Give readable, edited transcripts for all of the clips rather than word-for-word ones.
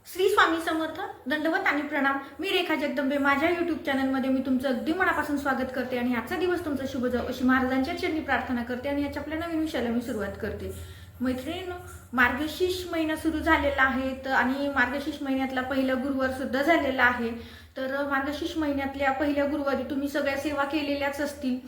श्री स्वामी समर्थ. दंडवत आणि प्रणाम. मी रेखा जगदंबे. माझ्या यूट्यूब चॅनलमध्ये मी तुमचं अगदी मनापासून स्वागत करते आणि आजचा दिवस तुमचा शुभ जाओ अशी महाराजांच्या चरणी प्रार्थना करते आणि याच्या आपल्या नवीन विषयाला मी सुरुवात करते. मैत्रिणींनो, मार्गशीर्ष महिना सुरू झालेला आहे आणि मार्गशीर्ष महिन्यातला पहिला गुरुवार सुद्धा झालेला आहे. तर मार्गशीर्ष महिन्यातल्या पहिल्या गुरुवारी तुम्ही सगळ्या सेवा केलेल्याच असतील.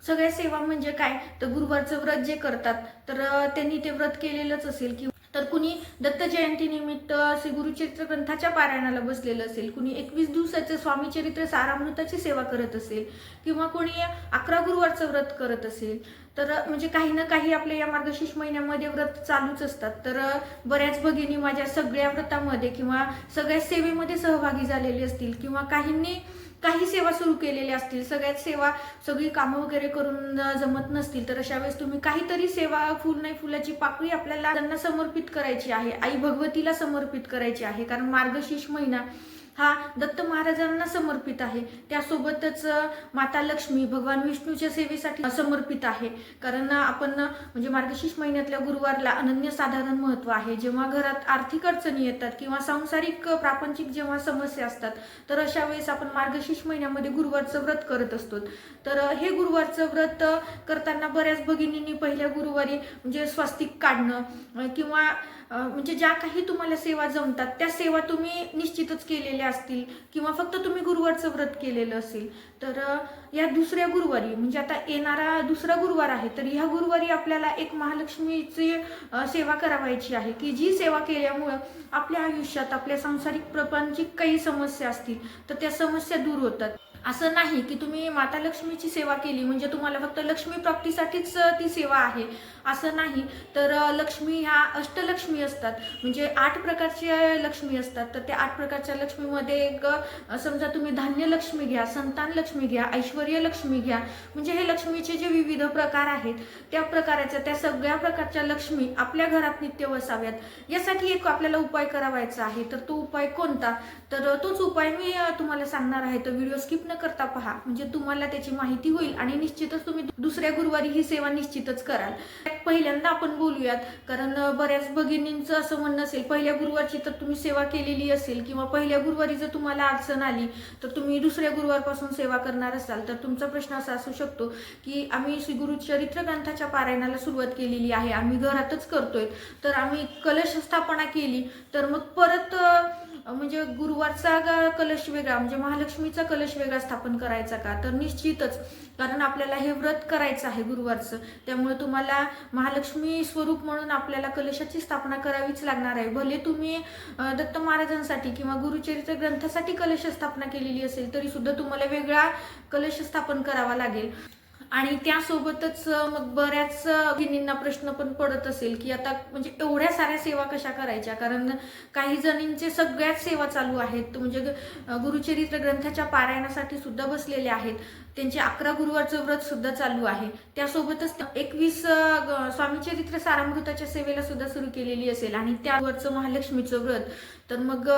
सगळ्या सेवा म्हणजे काय, तर गुरुवारचं व्रत जे करतात तर त्यांनी ते व्रत केलेलंच असेल. तर कुणी दत्त जयंती निमित्त श्री गुरुचरित्र ग्रंथाच्या पारायणाला बसलेलं असेल, कुणी 21 दिवसाचे स्वामी चरित्र सारामृताची सेवा करत असेल, किंवा कोणी 11 गुरुवारचं व्रत करत असेल. तर म्हणजे काही ना काही आपल्या या मार्गशीर्ष महिन्यामध्ये व्रत चालूच असतात. तर बऱ्याच भगिनी माझ्या सगळ्या व्रतामध्ये किंवा सगळ्या सेवेमध्ये सहभागी झालेले असतील, किंवा काहींनी काही सेवा सुरू केलेल्या असतील. सगळ्याच सेवा सगळी कामं वगैरे करून जमत नसतील, तर अशा वेळेस तुम्ही काहीतरी सेवा, फुल नाही फुलाची पाकळी आपल्याला त्यांना समर्पित करायची आहे, आई भगवतीला समर्पित करायची आहे. कारण मार्गशीर्ष महिना हा दत्त महाराजांना समर्पित आहे. त्यासोबतच माता लक्ष्मी, भगवान विष्णूच्या सेवेसाठी समर्पित आहे. कारण आपण म्हणजे मार्गशीर्ष महिन्यातल्या गुरुवारला अनन्यसाधारण महत्व आहे. जेव्हा घरात आर्थिक अडचणी येतात किंवा सांसारिक प्रापंचिक जेव्हा समस्या असतात, तर अशा वेळेस आपण मार्गशीर्ष महिन्यामध्ये गुरुवारचं व्रत करत असतो. तर हे गुरुवारचं व्रत करताना बऱ्याच भगिनींनी पहिल्या गुरुवारी म्हणजे स्वस्तिक काढणं किंवा म्हणजे ज्या काही तुम्हाला सेवा जमतात त्या सेवा तुम्ही निश्चितच केलेल्या असतील, किंवा फक्त तुम्ही गुरुवारचं व्रत केलेलं असेल. तर या दुसऱ्या गुरुवारी म्हणजे आता येणारा दुसरा गुरुवार आहे, तर ह्या गुरुवारी आपल्याला एक महालक्ष्मीची सेवा करावायची आहे, की जी सेवा केल्यामुळं आपल्या आयुष्यात आपल्या सांसारिक प्रपंचिक काही समस्या असतील तर त्या समस्या दूर होतात. असं नाही की तुम्ही माता लक्ष्मीची सेवा केली म्हणजे तुम्हाला फक्त लक्ष्मी प्राप्तीसाठीच ती सेवा आहे, असं नाही. तर लक्ष्मी ह्या अष्टलक्ष्मी असतात, म्हणजे 8 प्रकारच्या लक्ष्मी असतात. तर त्या 8 प्रकारच्या लक्ष्मीमध्ये एक समजा तुम्ही धान्य लक्ष्मी घ्या, संतान लक्ष्मी घ्या, ऐश्वर्य लक्ष्मी घ्या. म्हणजे हे लक्ष्मीचे जे विविध प्रकार आहेत त्या प्रकाराच्या, त्या सगळ्या प्रकारच्या लक्ष्मी आपल्या घरात नित्य वसाव्यात, यासाठी एक आपल्याला उपाय करावायचा आहे. तर तो उपाय कोणता, तर तोच उपाय मी तुम्हाला सांगणार आहे. तर व्हिडिओ स्किप न करता पहा, म्हणजे तुम्हाला त्याची माहिती होईल आणि निश्चितच तुम्ही दुसऱ्या गुरुवारी ही सेवा निश्चितच कराल. पहिल्यांदा आपण बोलूयात, कारण बऱ्याच भगिनींचं असं म्हणणं असेल पहिल्या गुरुवारची तर तुम्ही सेवा केलेली असेल, किंवा पहिल्या गुरुवारी जर तुम्हाला अडचण आली तर तुम्ही दुसऱ्या गुरुवारपासून सेवा करणार असाल. तर तुमचा प्रश्न असा असू शकतो की आम्ही श्री गुरुचरित्र ग्रंथाच्या पारायणाला सुरुवात केलेली आहे, आम्ही घरातच करतोय, तर आम्ही कलश स्थापना केली, तर मग परत म्हणजे गुरुवारचा कलश वेगळा म्हणजे महालक्ष्मीचा कलश वेगळा स्थापन करायचा का, तर निश्चितच. कारण आपल्याला हे व्रत करायचं आहे गुरुवारचं, त्यामुळे तुम्हाला महालक्ष्मी स्वरूप म्हणून आपल्याला कलशाची स्थापना करावीच लागणार आहे. भले तुम्ही दत्त महाराजांसाठी किंवा गुरुचरित्र ग्रंथासाठी कलश स्थापना केलेली असेल तरी सुद्धा तुम्हाला वेगळा कलश स्थापन करावा लागेल. आणि त्यासोबतच मग बऱ्याच भगिनींना प्रश्न पण पडत असेल की आता म्हणजे एवढ्या साऱ्या सेवा कशा करायच्या, कारण काही जणींचे सगळ्याच सेवा चालू आहेत, म्हणजे गुरुचरित्र ग्रंथाच्या पारायणासाठी सुद्धा बसलेले आहेत, त्यांचे 11 गुरुवारचं व्रत सुद्धा चालू आहे. त्यासोबतच 21 स्वामी चरित्र सारामृताच्या सेवेला सुद्धा सुरू केलेली असेल आणि त्यावरचं महालक्ष्मीचं व्रत. तर मग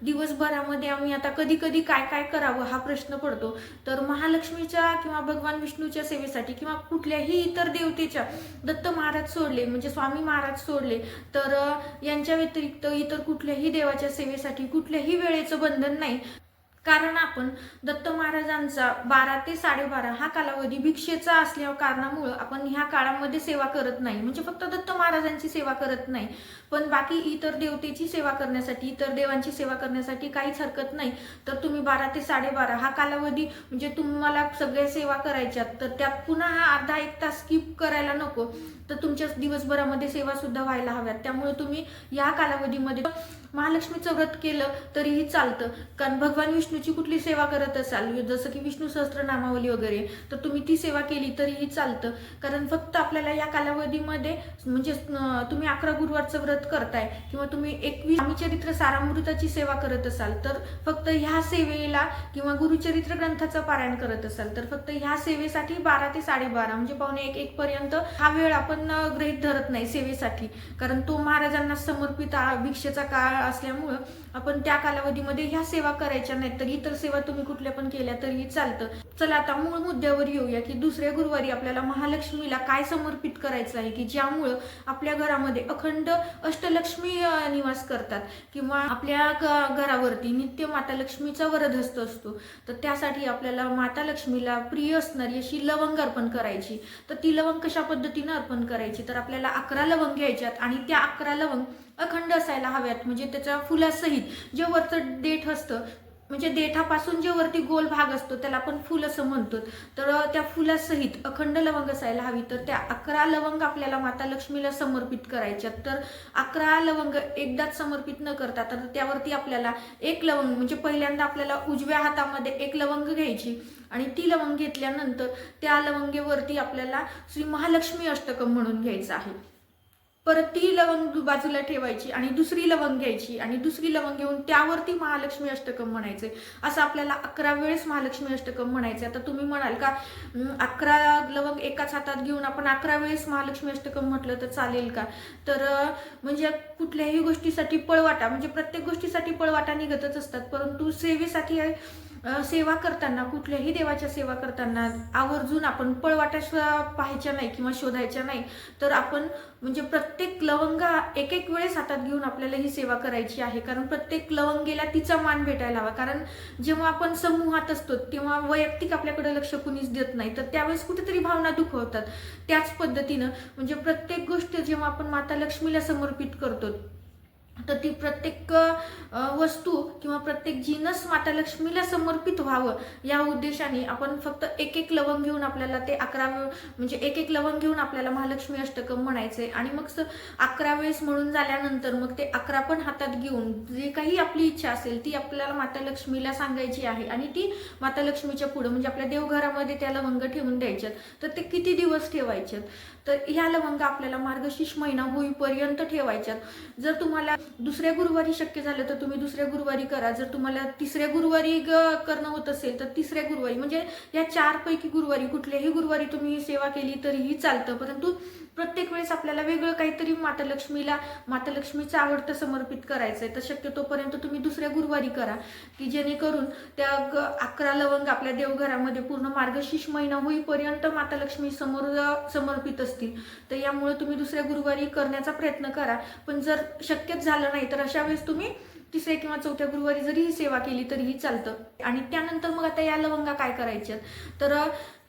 दिवसभरामध्ये आम्ही आता कधी कधी काय काय करावं हा प्रश्न पडतो. तर महालक्ष्मीच्या किंवा भगवान विष्णूच्या सेवेसाठी किंवा कुठल्याही इतर देवतेच्या, दत्त महाराज सोडले म्हणजे स्वामी महाराज सोडले, तर यांच्या व्यतिरिक्त इतर कुठल्याही देवाच्या सेवेसाठी कुठल्याही वेळेचं बंधन नाही. कारण आपण दत्त महाराजांचा 12 ते 12:30 हा कालावधी भिक्षेचा असल्या कारणामुळं आपण ह्या काळामध्ये सेवा करत नाही, म्हणजे फक्त दत्त महाराजांची सेवा करत नाही, पण बाकी इतर देवतेची सेवा करण्यासाठी, इतर देवांची सेवा करण्यासाठी काहीच हरकत नाही. तर तुम्ही 12 ते 12:30 हा कालावधी म्हणजे तुम्हाला सगळ्या सेवा करायच्यात, तर त्यात पुन्हा हा अर्धा 1 तास स्किप करायला नको. तर तुमच्या दिवसभरामध्ये सेवा सुद्धा व्हायला हव्यात, त्यामुळे तुम्ही या कालावधीमध्ये महालक्ष्मीचं व्रत केलं तरीही चालतं. कारण भगवान विष्णूची कुठली सेवा करत असाल, जसं की विष्णू सहस्त्रनामावली वगैरे, तर तुम्ही ती सेवा केली तरीही चालतं. कारण फक्त आपल्याला या कालावधीमध्ये म्हणजे तुम्ही 11 गुरुवारचं व्रत करताय किंवा तुम्ही 21 स्वामी चरित्र सारामृताची सेवा करत असाल, तर फक्त ह्या सेवेला किंवा गुरुचरित्र ग्रंथाचं पारायण करत असाल तर फक्त ह्या सेवेसाठी 12 ते 12:30 म्हणजे पावणे 1 पर्यंत हा वेळ आपण गृहीत धरत नाही सेवेसाठी. कारण तो महाराजांना समर्पित भिक्षेचा काळ असल्यामुळं आपण त्या कालावधीमध्ये ह्या सेवा करायच्या नाहीत. तर इतर सेवा तुम्ही कुठल्या पण केल्या तरी चालतं. चला आता मूळ मुद्द्यावर येऊया की दुसऱ्या गुरुवारी आपल्याला महालक्ष्मीला काय समर्पित करायचं आहे की ज्यामुळं आपल्या घरामध्ये अखंड अष्टलक्ष्मी निवास करतात किंवा आपल्या घरावरती नित्य माता लक्ष्मीचा वरदहस्त असतो. तर त्यासाठी आपल्याला माता लक्ष्मीला प्रिय असणारी अशी लवंग अर्पण करायची. तर ती लवंग कशा पद्धतीने अर्पण करायची, तर आपल्याला 11 लवंग घ्यायच्यात आणि त्या 11 लवंग अखंड असायला हव्यात, म्हणजे त्याच्या फुलासहित जे वरचं देठ असतं, म्हणजे देठापासून जे वरती गोल भाग असतो त्याला आपण फुल असं म्हणतो, तर त्या फुलासहित अखंड लवंग असायला हवी. तर त्या 11 लवंग आपल्याला माता लक्ष्मीला समर्पित करायच्यात. तर 11 लवंग एकदाच समर्पित न करता तर त्यावरती आपल्याला एक लवंग, म्हणजे पहिल्यांदा आपल्याला उजव्या हातामध्ये एक लवंग घ्यायची आणि ती लवंग घेतल्यानंतर त्या लवंगेवरती आपल्याला श्री महालक्ष्मी अष्टकम म्हणून घ्यायचं आहे. परत ती लवंग बाजूला ठेवायची आणि दुसरी लवंग घ्यायची आणि दुसरी लवंग घेऊन त्यावरती महालक्ष्मी अष्टकम म्हणायचे. असं आपल्याला 11 वेळेस महालक्ष्मी अष्टकम म्हणायचे. आता तुम्ही म्हणाल का 11 लवंग एकाच हातात घेऊन आपण 11 वेळेस महालक्ष्मी अष्टकम म्हटलं तर चालेल का? तर म्हणजे कुठल्याही गोष्टीसाठी पळवाटा, म्हणजे प्रत्येक गोष्टीसाठी पळवाटा निघतच असतात, परंतु सेवेसाठी सेवा करताना, कुठल्याही देवाच्या सेवा करताना आवर्जून आपण पळवाटा पाहायच्या नाही किंवा शोधायच्या नाही. तर आपण म्हणजे प्रत्येक लवंगा एक एक वेळेस हातात घेऊन आपल्याला ही सेवा करायची आहे. कारण प्रत्येक लवंगेला तिचा मान भेटायला हवा. कारण जेव्हा आपण समूहात असतो तेव्हा वैयक्तिक आपल्याकडे लक्ष कुणीच देत नाही, तर त्यावेळेस कुठेतरी भावना दुखवतात. त्याच पद्धतीनं म्हणजे प्रत्येक गोष्ट जेव्हा आपण माता लक्ष्मीला समर्पित करतो तर ती प्रत्येक वस्तू किंवा प्रत्येक जिनस माता लक्ष्मीला समर्पित व्हावं या उद्देशाने आपण फक्त एक एक लवंग घेऊन आपल्याला ते 11 म्हणजे एक एक लवंग घेऊन आपल्याला महालक्ष्मी अष्टकम म्हणायचे. आणि मग 11 वेळेस म्हणून झाल्यानंतर मग ते 11 पण हातात घेऊन जे काही आपली इच्छा असेल ती आपल्याला माता लक्ष्मीला सांगायची आहे आणि ती माता लक्ष्मीच्या पुढे म्हणजे आपल्या देवघरामध्ये त्या लवंग ठेवून द्यायच्यात. तर ते किती दिवस ठेवायच्यात, तर ह्या लवंग आपल्याला मार्गशीर्ष महिना होईपर्यंत ठेवायच्यात. जर तुम्हाला दुसऱ्या गुरुवारी शक्य झालं तर तुम्ही दुसऱ्या गुरुवारी करा. जर तुम्हाला तिसऱ्या गुरुवारी करणं होत असेल तर तिसऱ्या गुरुवारी, म्हणजे या 4 पैकी गुरुवारी कुठल्याही गुरुवारी तुम्ही सेवा केली तरीही चालतं. परंतु प्रत्येक वेळेस आपल्याला वेगळं काहीतरी माता लक्ष्मीचं आवडतं समर्पित करायचंय. तर शक्यतोपर्यंत तुम्ही दुसऱ्या गुरुवारी करा की जेणेकरून त्या 11 लवंग आपल्या देवघरामध्ये पूर्ण मार्गशीर्ष महिना होईपर्यंत माता लक्ष्मी समोर समर्पित असतील. तर यामुळे तुम्ही दुसऱ्या गुरुवारी करण्याचा प्रयत्न करा. पण जर शक्यच झालं नाही तर अशा वेळेस तुम्ही तिसऱ्या किंवा चौथ्या गुरुवारी जरी ही सेवा केली तरीही चालतं. आणि त्यानंतर मग आता या लवंगा काय करायच्यात, तर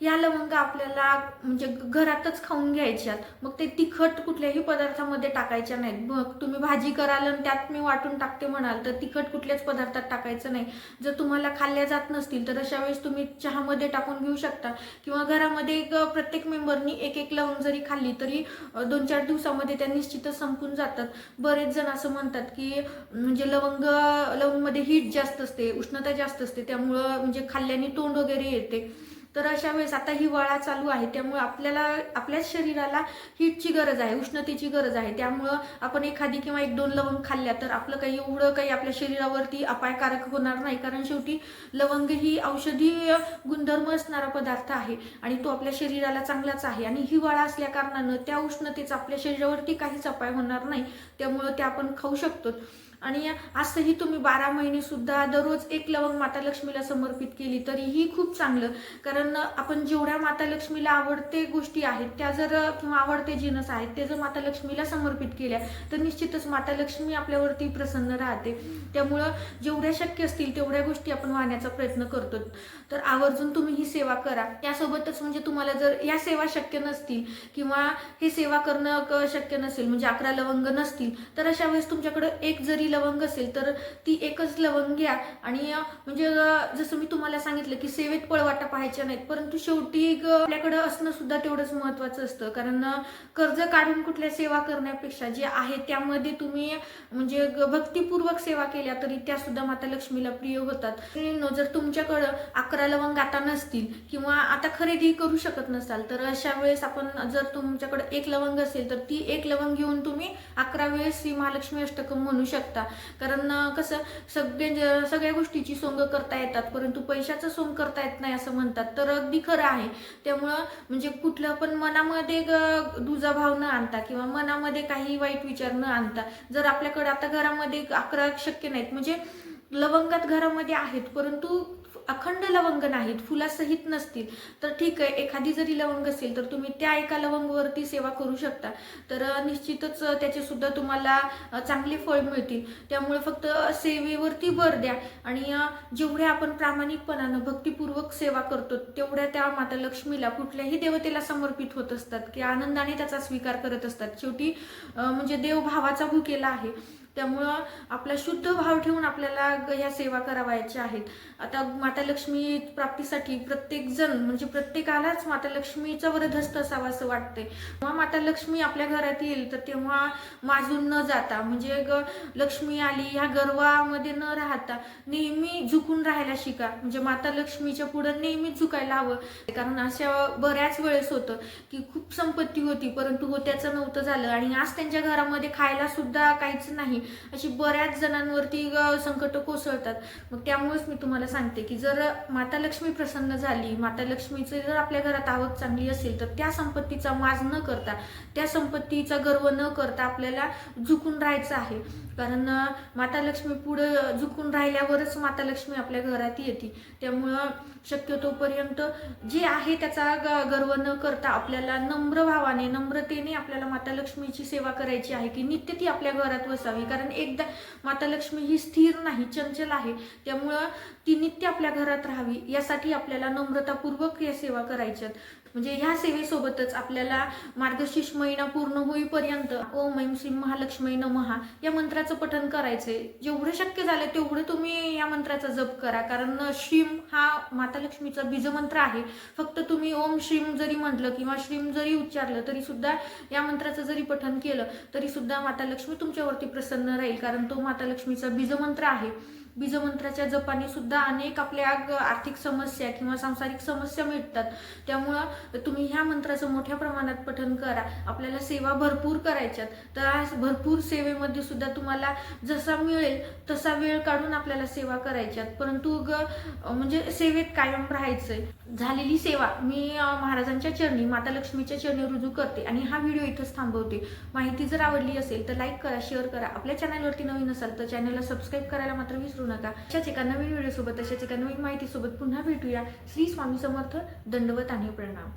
या लवंगा आपल्याला म्हणजे घरातच खाऊन घ्यायच्यात. मग ते तिखट कुठल्याही पदार्थामध्ये टाकायच्या नाहीत. मग तुम्ही भाजी कराल आणि त्यात मी वाटून टाकते म्हणाल तर तिखट कुठल्याच पदार्थात टाकायचं नाही. जर तुम्हाला खाल्ल्या जात नसतील तर अशा वेळेस तुम्ही चहामध्ये टाकून घेऊ शकता किंवा घरामध्ये प्रत्येक मेंबरनी एक एक लवंग जरी खाल्ली तरी 2-4 दिवसामध्ये त्या निश्चितच संपून जातात. बरेच जण असं म्हणतात की म्हणजे लवंगमध्ये हीट जास्त असते, उष्णता जास्त असते, त्यामुळं म्हणजे खाल्ल्याने तोंड वगैरे येते. तर अशा वेळेस आता हिवाळा चालू आहे त्यामुळे आपल्याला आपल्या शरीराला हीटची गरज आहे, उष्णतेची गरज आहे. त्यामुळं आपण एखादी किंवा 1-2 लवंग खाल्ल्या तर आपलं काही एवढं काही आपल्या शरीरावरती अपायकारक होणार नाही. कारण शेवटी लवंग ही औषधी गुणधर्म असणारा पदार्थ आहे आणि तो आपल्या शरीराला चांगलाच आहे. आणि हिवाळा असल्या कारणानं त्या उष्णतेचा आपल्या शरीरावरती काहीच अपाय होणार नाही, त्यामुळं ते आपण खाऊ शकतो. आणि असंही तुम्ही 12 महिने सुद्धा दररोज एक लवंग माता लक्ष्मीला समर्पित केली तरीही खूप चांगलं. कारण आपण जेवढ्या माता लक्ष्मीला आवडते गोष्टी आहेत त्या जर किंवा आवडते जिनस आहेत ते जर माता लक्ष्मीला समर्पित केल्या तर निश्चितच माता लक्ष्मी आपल्यावरती प्रसन्न राहते. त्यामुळं जेवढ्या शक्य असतील तेवढ्या गोष्टी आपण वाहण्याचा प्रयत्न करतो. तर आवर्जून तुम्ही ही सेवा करा. त्यासोबतच म्हणजे तुम्हाला जर या सेवा शक्य नसतील किंवा हे सेवा करणं शक्य नसेल, म्हणजे 11 लवंग नसतील, तर अशा वेळेस तुमच्याकडे एक जरी लवंग असेल तर ती एकच लवंग घ्या. आणि म्हणजे जसं मी तुम्हाला सांगितलं की सेवेत पळवाटा पाहायच्या नाहीत, परंतु शेवटी आपल्याकडे असणं सुद्धा तेवढंच महत्वाचं असतं. कारण कर्ज काढून कुठल्या सेवा करण्यापेक्षा जे आहे त्यामध्ये तुम्ही म्हणजे भक्तिपूर्वक सेवा केल्या तरी त्या सुद्धा माता लक्ष्मीला प्रिय होतात. जर तुमच्याकडं 11 लवंग आता नसतील किंवा आता खरेदी करू शकत नसाल तर अशा वेळेस आपण जर तुमच्याकडे एक लवंग असेल तर ती एक लवंग घेऊन तुम्ही 11 वेळेस श्री महालक्ष्मी अष्टकम म्हणू शकता. कारण कसं सगळ्या गोष्टीची सोंग करता येतात परंतु पैशाचं सोंग करता येत नाही असं म्हणतात, तर अगदी खरं आहे. त्यामुळं म्हणजे कुठलं पण मनामध्ये दुजाभाव न आणता किंवा मनामध्ये काही वाईट विचार न आणता जर आपल्याकडे आता घरामध्ये 11 शक्य नाहीत, म्हणजे लवंगात घरामध्ये आहेत परंतु अखंड लवंग नाहीत, फुलासहित नसतील, तर ठीक आहे, एखादी जरी लवंग असेल तर तुम्ही त्या एका लवंगवरती सेवा करू शकता. तर निश्चितच त्याचे सुद्धा तुम्हाला चांगले फळ मिळतील. त्यामुळे फक्त सेवेवरती भर द्या आणि जेवढ्या आपण प्रामाणिकपणानं भक्तिपूर्वक सेवा करतो तेवढ्या त्या माता लक्ष्मीला, कुठल्याही देवतेला समर्पित होत असतात, की आनंदाने त्याचा स्वीकार करत असतात. शेवटी म्हणजे देव भावाचा भुकेला आहे. त्यामुळं आपला शुद्ध भाव ठेवून आपल्याला ह्या सेवा करावायच्या आहेत. आता माता लक्ष्मी प्राप्तीसाठी प्रत्येक जण म्हणजे प्रत्येकालाच माता लक्ष्मीचा वरदहस्त असावा असं वाटतंय. जेव्हा माता लक्ष्मी आपल्या घरात येईल तर तेव्हा माजून न जाता, म्हणजे लक्ष्मी आली ह्या गर्वामध्ये न राहता नेहमी झुकून राहायला शिका. म्हणजे माता लक्ष्मीच्या पुढे नेहमीच झुकायला हवं. कारण अशा बऱ्याच वेळेस होतं की खूप संपत्ती होती परंतु होत्याचं नव्हतं झालं आणि आज त्यांच्या घरामध्ये खायला सुद्धा काहीच नाही, अशी बऱ्याच जणांवरती संकट कोसळतात. मग त्यामुळेच मी तुम्हाला सांगते की जर माता लक्ष्मी प्रसन्न झाली, माता लक्ष्मीची जर आपल्या घरात आवक चांगली असेल तर त्या संपत्तीचा माज न करता, त्या संपत्तीचा गर्व न करता आपल्याला झुकून राहायचं आहे. कारण माता लक्ष्मी पुढे झुकून राहिल्यावरच माता लक्ष्मी आपल्या घरात येते. त्यामुळं शक्यतोपर्यंत जे आहे त्याचा गर्व न करता आपल्याला नम्र भावाने, नम्रतेने आपल्याला माता लक्ष्मीची सेवा करायची आहे की नित्य ती आपल्या घरात वसावी. कारण एकदा माता लक्ष्मी ही स्थिर नाही, चंचल आहे. त्यामुळं ती नित्य आपल्या घरात राहावी यासाठी आपल्याला नम्रतापूर्वक या सेवा करायच्यात. म्हणजे ह्या सेवेसोबतच आपल्याला मार्गशीर्ष महिना पूर्ण होईपर्यंत ओम ऐं श्रीं महालक्ष्मी नमः या मंत्राचं पठण करायचंय. जेवढं शक्य झालं तेवढं तुम्ही या मंत्राचा जप करा. कारण श्रीम हा माता लक्ष्मीचा बीजमंत्र आहे. फक्त तुम्ही ओम श्रीम जरी म्हटलं किंवा श्रीम जरी उच्चारलं तरी सुद्धा, या मंत्राचं जरी पठण केलं तरी सुद्धा माता लक्ष्मी तुमच्यावरती प्रसन्न राहील. कारण तो माता लक्ष्मीचा बीजमंत्र आहे. बीजमंत्राच्या जपाने सुद्धा अनेक आपल्या आर्थिक समस्या किंवा सांसारिक समस्या मिटतात. त्यामुळं तुम्ही ह्या मंत्राचं मोठ्या प्रमाणात पठण करा. आपल्याला सेवा भरपूर करायच्यात. तर आज भरपूर सेवेमध्ये सुद्धा तुम्हाला जसा मिळेल तसा वेळ काढून आपल्याला सेवा करायच्यात. परंतु म्हणजे सेवेत कायम राहायचंय. झालेली सेवा मी महाराजांच्या चरणी, माता लक्ष्मीच्या चरणी रुजू करते आणि हा व्हिडिओ इथंच थांबवते. माहिती जर आवडली असेल तर लाईक करा, शेअर करा. आपल्या चॅनलवरती नवीन असाल तर चॅनलला सबस्क्राईब करायला मात्र विसरू नका. अशाच एका नवीन व्हिडिओ सोबत, अशाच एका नवीन माहिती सोबत पुन्हा भेटूया. श्री स्वामी समर्थ. दंडवत आणि प्रणाम.